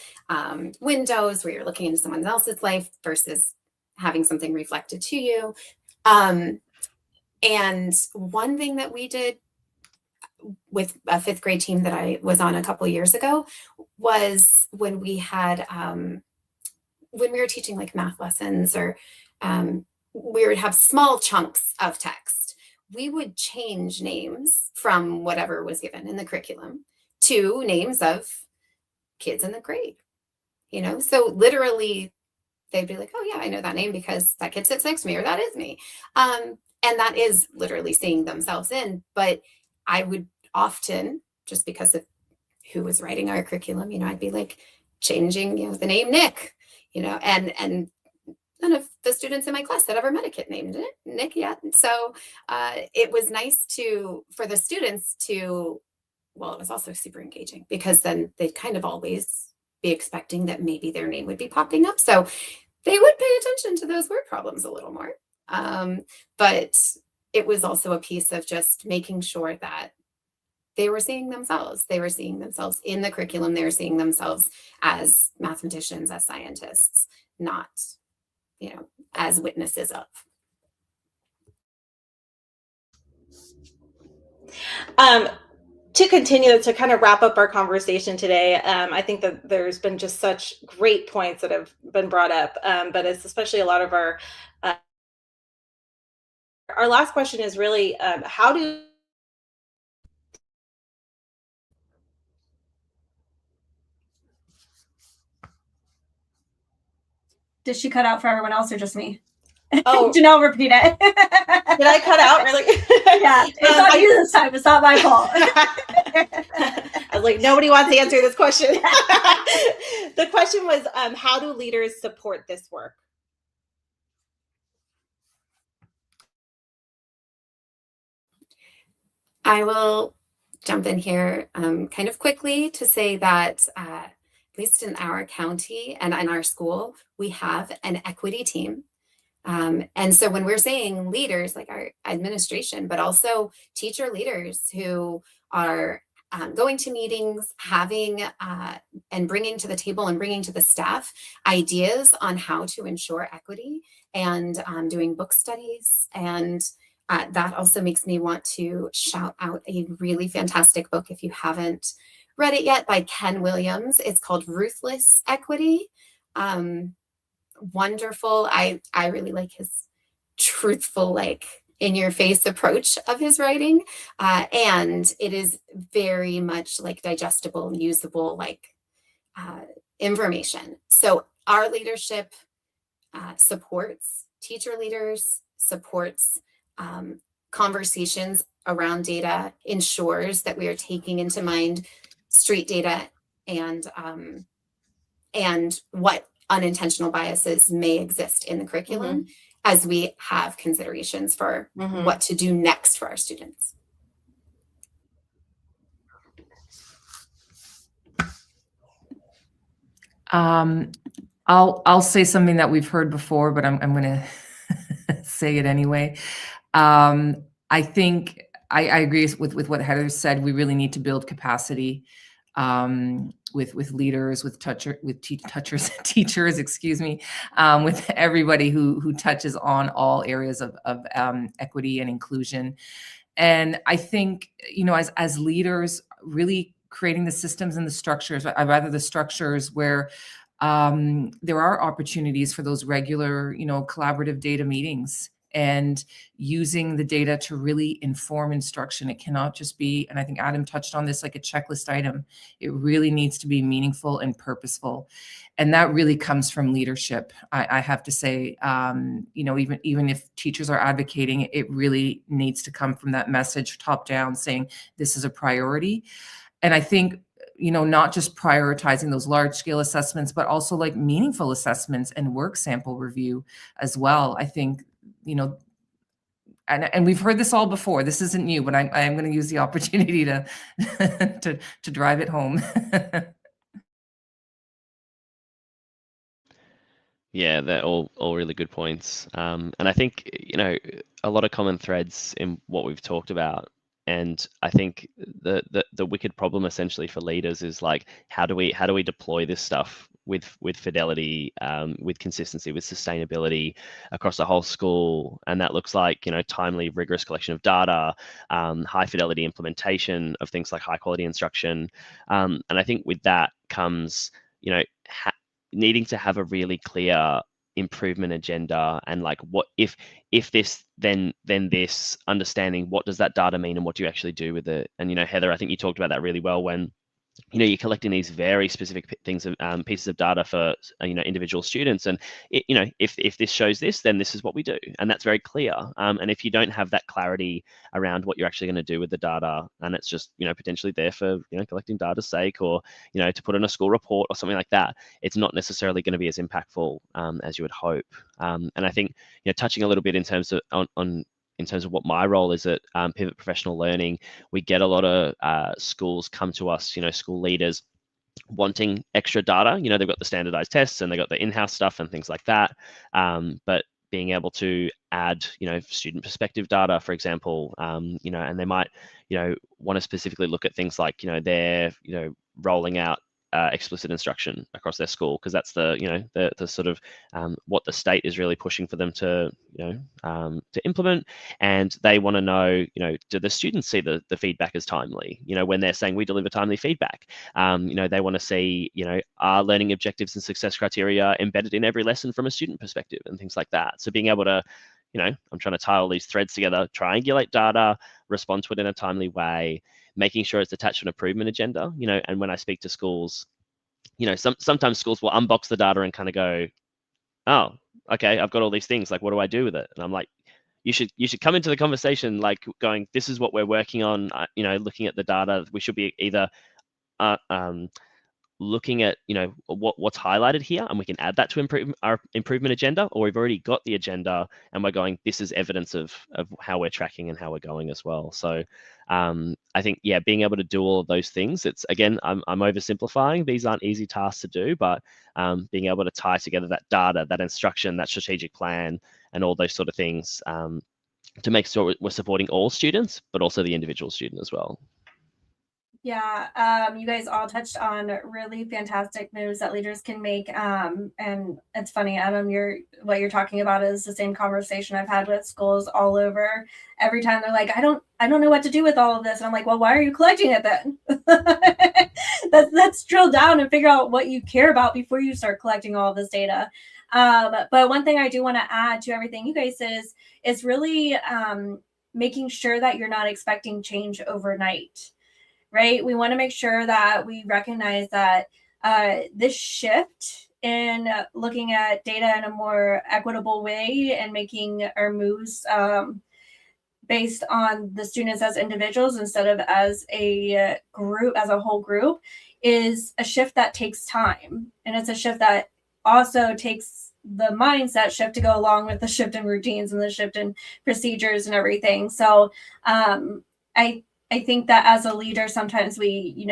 windows where you're looking into someone else's life versus having something reflected to you. And one thing that we did with a 5th grade team that I was on a couple of years ago was when we had, when we were teaching like math lessons or we would have small chunks of text, we would change names from whatever was given in the curriculum to names of kids in the grade, so literally they'd be like, oh yeah, I know that name because that kid sits next to me, or that is me. And that is literally seeing themselves in, but I would often, just because of who was writing our curriculum, I'd be like changing, the name Nick, and none of the students in my class had ever met a kid named Nick yet. And so it was nice for the students to, well, it was also super engaging because then they'd kind of always be expecting that maybe their name would be popping up. So they would pay attention to those word problems a little more. But it was also a piece of just making sure that they were seeing themselves. They were seeing themselves in the curriculum. They were seeing themselves as mathematicians, as scientists, not as witnesses of. To continue to kind of wrap up our conversation today, I think that there's been just such great points that have been brought up, but it's especially a lot of our last question is really how do Did she cut out for everyone else or just me? Oh, Jenelle, repeat it. Did I cut out? Really? Yeah, it's not you this time. It's not my fault. I was like, nobody wants to answer this question. The question was, how do leaders support this work? I will jump in here kind of quickly to say that at least in our county and in our school, we have an equity team. And so when we're saying leaders, like our administration, but also teacher leaders who are going to meetings, having and bringing to the table and bringing to the staff ideas on how to ensure equity and doing book studies. And that also makes me want to shout out a really fantastic book if you haven't read it yet by Ken Williams. It's called Ruthless Equity. Wonderful. I really like his truthful, like in your face approach of his writing. And it is very much like digestible, usable, like information. So our leadership supports teacher leaders, supports conversations around data, ensures that we are taking into mind street data and what unintentional biases may exist in the curriculum as we have considerations for what to do next for our students. I'll say something that we've heard before, but I'm going to say it anyway. I think I agree with what Heather said. We really need to build capacity with leaders, with teachers, excuse me, with everybody who touches on all areas of equity and inclusion. And I think, as leaders, really creating the systems and the structures, rather the structures where there are opportunities for those regular, collaborative data meetings and using the data to really inform instruction. It cannot just be, and I think Adam touched on this, like a checklist item. It really needs to be meaningful and purposeful. And that really comes from leadership. I have to say, even if teachers are advocating, it really needs to come from that message top down saying this is a priority. And I think, not just prioritizing those large scale assessments, but also like meaningful assessments and work sample review as well. I think, and we've heard this all before. This isn't new, but I'm going to use the opportunity to to drive it home. Yeah, they're all really good points. And I think, a lot of common threads in what we've talked about. And I think the wicked problem essentially for leaders is like, how do we deploy this stuff with fidelity, with consistency, with sustainability across the whole school? And that looks like, timely, rigorous collection of data, high fidelity implementation of things like high quality instruction. And I think with that comes, needing to have a really clear improvement agenda, and like, what if this, then this, understanding what does that data mean and what do you actually do with it. And Heather, I think you talked about that really well when you're collecting these very specific things of pieces of data for individual students, and if this shows this, then this is what we do, and that's very clear. And if you don't have that clarity around what you're actually going to do with the data, and it's just potentially there for collecting data's sake, or to put in a school report or something like that, it's not necessarily going to be as impactful as you would hope. And I think touching a little bit in terms of in terms of what my role is at Pivot Professional Learning, we get a lot of schools come to us, school leaders wanting extra data. They've got the standardized tests and they've got the in-house stuff and things like that. But being able to add, student perspective data, for example, and they might, want to specifically look at things like, they're, rolling out explicit instruction across their school, because that's the sort of what the state is really pushing for them to to implement. And they want to know, do the students see the feedback as timely? When they're saying we deliver timely feedback, they want to see, are learning objectives and success criteria embedded in every lesson from a student perspective and things like that. So being able to, I'm trying to tie all these threads together, triangulate data, respond to it in a timely way, making sure it's attached to an improvement agenda. And when I speak to schools, sometimes schools will unbox the data and kind of go, oh, okay, I've got all these things, like, what do I do with it? And I'm like, you should come into the conversation like going, this is what we're working on, looking at the data. We should be either looking at what's highlighted here, and we can add that to our improvement agenda, or we've already got the agenda and we're going, this is evidence of how we're tracking and how we're going as well. So I think, being able to do all of those things, it's, again, I'm oversimplifying. These aren't easy tasks to do, but being able to tie together that data, that instruction, that strategic plan, and all those sort of things to make sure we're supporting all students, but also the individual student as well. Yeah, you guys all touched on really fantastic moves that leaders can make. And it's funny, Adam, what you're talking about is the same conversation I've had with schools all over. Every time they're like, I don't know what to do with all of this. And I'm like, well, why are you collecting it then? Let's drill down and figure out what you care about before you start collecting all of this data. But one thing I do want to add to everything you guys is really making sure that you're not expecting change overnight. Right? We want to make sure that we recognize that this shift in looking at data in a more equitable way and making our moves based on the students as individuals instead of as a group, as a whole group, is a shift that takes time. And it's a shift that also takes the mindset shift to go along with the shift in routines and the shift in procedures and everything. So I think that as a leader, sometimes we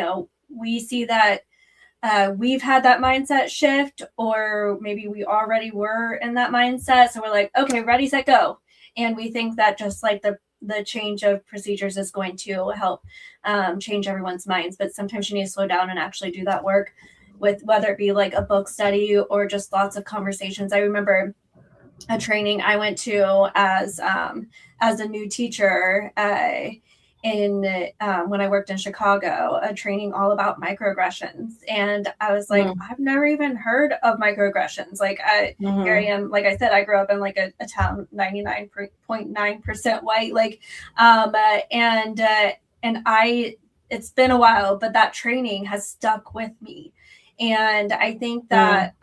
see that we've had that mindset shift, or maybe we already were in that mindset. So we're like, okay, ready, set, go. And we think that just like the change of procedures is going to help change everyone's minds. But sometimes you need to slow down and actually do that work with, whether it be like a book study or just lots of conversations. I remember a training I went to as a new teacher, when I worked in Chicago, a training all about microaggressions. And I was like, I've never even heard of microaggressions. Like here I am, like I said, I grew up in like a town 99.9% white, like and it's been a while, but that training has stuck with me. And I think that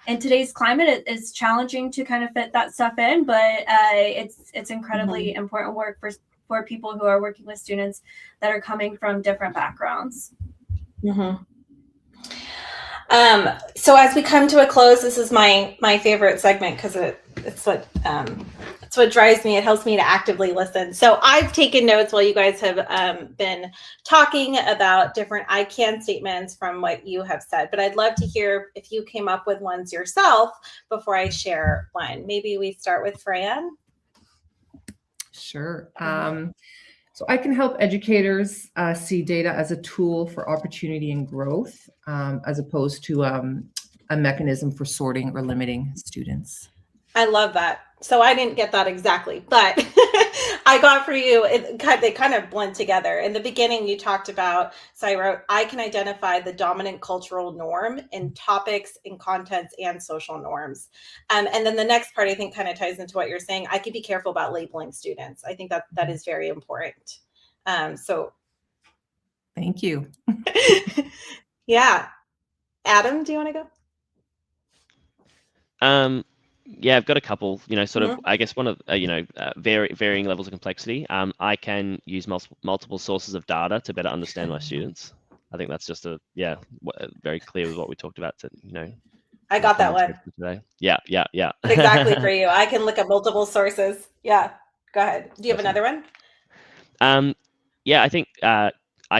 in today's climate, it's challenging to kind of fit that stuff in, but it's incredibly important work for people who are working with students that are coming from different backgrounds. So as we come to a close, this is my favorite segment because it's what drives me. It helps me to actively listen. So I've taken notes while you guys have been talking about different I can statements from what you have said, but I'd love to hear if you came up with ones yourself before I share one. Maybe we start with Fran. Sure. So I can help educators see data as a tool for opportunity and growth, as opposed to a mechanism for sorting or limiting students. I love that. So I didn't get that exactly, but I got for you, they kind of blend together. In the beginning, you talked about, so I wrote, I can identify the dominant cultural norm in topics, in contents, and social norms. And then the next part, I think, kind of ties into what you're saying. I could be careful about labeling students. I think that is very important. So. Thank you. Yeah. Adam, do you want to go? Yeah, I've got a couple, sort of, I guess one of, varying levels of complexity. I can use multiple sources of data to better understand my students. I think that's just very clear with what we talked about, I got that one. Today. Yeah. Exactly for you. I can look at multiple sources. Yeah, go ahead. Do you have another one? Yeah, I think I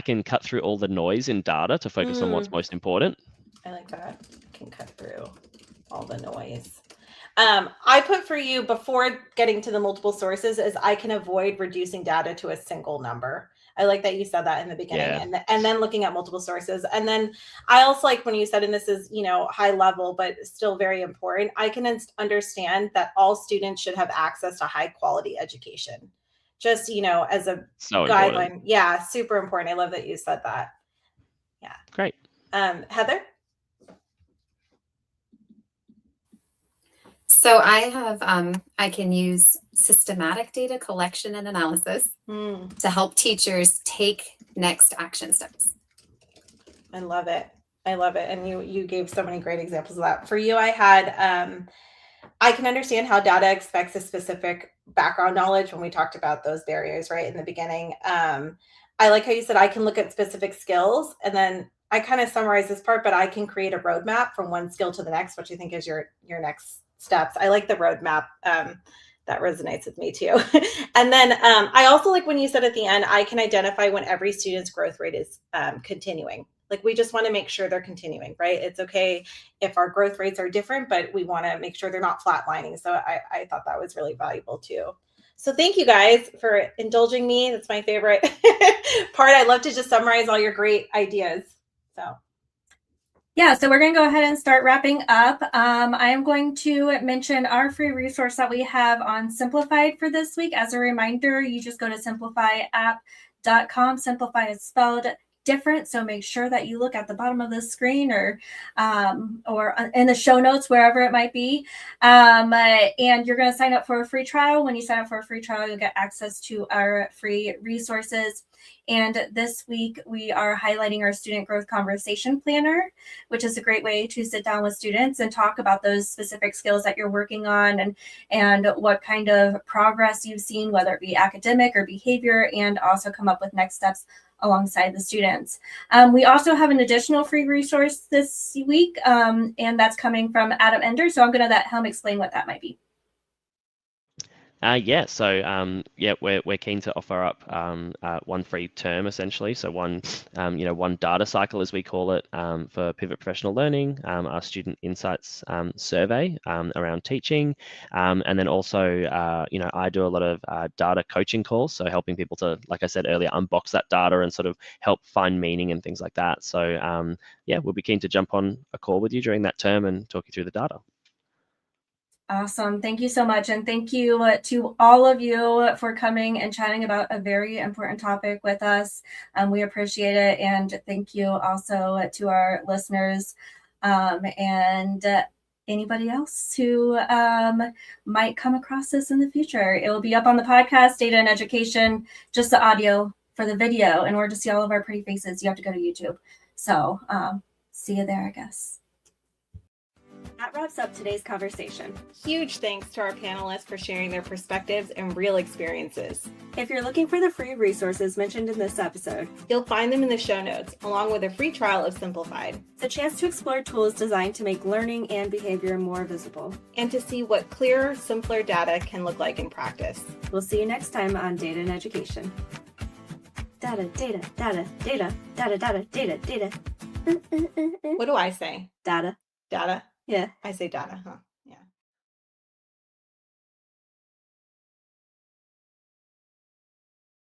can cut through all the noise in data to focus on what's most important. I like that. I can cut through all the noise. I put for you, before getting to the multiple sources, is I can avoid reducing data to a single number. I like that you said that in the beginning, and then looking at multiple sources. And then I also like when you said, and this is, high level, but still very important, I can understand that all students should have access to high quality education. Just, as a guideline. Important. Yeah, super important. I love that you said that. Yeah. Great. Heather? So I have, I can use systematic data collection and analysis to help teachers take next action steps. I love it. And you gave so many great examples of that. For you, I had, I can understand how data expects a specific background knowledge when we talked about those barriers, right, in the beginning. I like how you said, I can look at specific skills, and then I kind of summarize this part, but I can create a roadmap from one skill to the next, which I think is your next steps. I like the roadmap. That resonates with me too. And then I also like when you said at the end, I can identify when every student's growth rate is continuing. Like, we just want to make sure they're continuing, right? It's okay if our growth rates are different, but we want to make sure they're not flatlining. So I thought that was really valuable too. So thank you guys for indulging me. That's my favorite part. I love to just summarize all your great ideas. So. Yeah, so we're going to go ahead and start wrapping up. I am going to mention our free resource that we have on Simplified for this week. As a reminder, you just go to simplifyapp.com. Simplify is spelled different, so make sure that you look at the bottom of the screen or in the show notes, wherever it might be. And you're going to sign up for a free trial. When you sign up for a free trial, you'll get access to our free resources. And this week, we are highlighting our Student Growth Conversation Planner, which is a great way to sit down with students and talk about those specific skills that you're working on and what kind of progress you've seen, whether it be academic or behavior, and also come up with next steps alongside the students. We also have an additional free resource this week, and that's coming from Adam Inder. So I'm going to let him explain what that might be. We're keen to offer up one free term, essentially. So one data cycle, as we call it, for Pivot Professional Learning, our student insights survey around teaching, and then also I do a lot of data coaching calls, so helping people to, like I said earlier, unbox that data and sort of help find meaning and things like that. So we'll be keen to jump on a call with you during that term and talk you through the data. Awesome. Thank you so much. And thank you to all of you for coming and chatting about a very important topic with us. We appreciate it. And thank you also to our listeners and anybody else who might come across this in the future. It will be up on the podcast, Data and Education, just the audio. For the video, in order to see all of our pretty faces, you have to go to YouTube. So see you there, I guess. That wraps up today's conversation. Huge thanks to our panelists for sharing their perspectives and real experiences. If you're looking for the free resources mentioned in this episode, You'll find them in the show notes, along with a free trial of Simplified, it's a chance to explore tools designed to make learning and behavior more visible. and to see what clearer, simpler data can look like in practice. We'll see you next time on Data and Education. Data, data, data, data, data, data, data, data. What do I say? Data. Data? Yeah. I say data, huh? Yeah.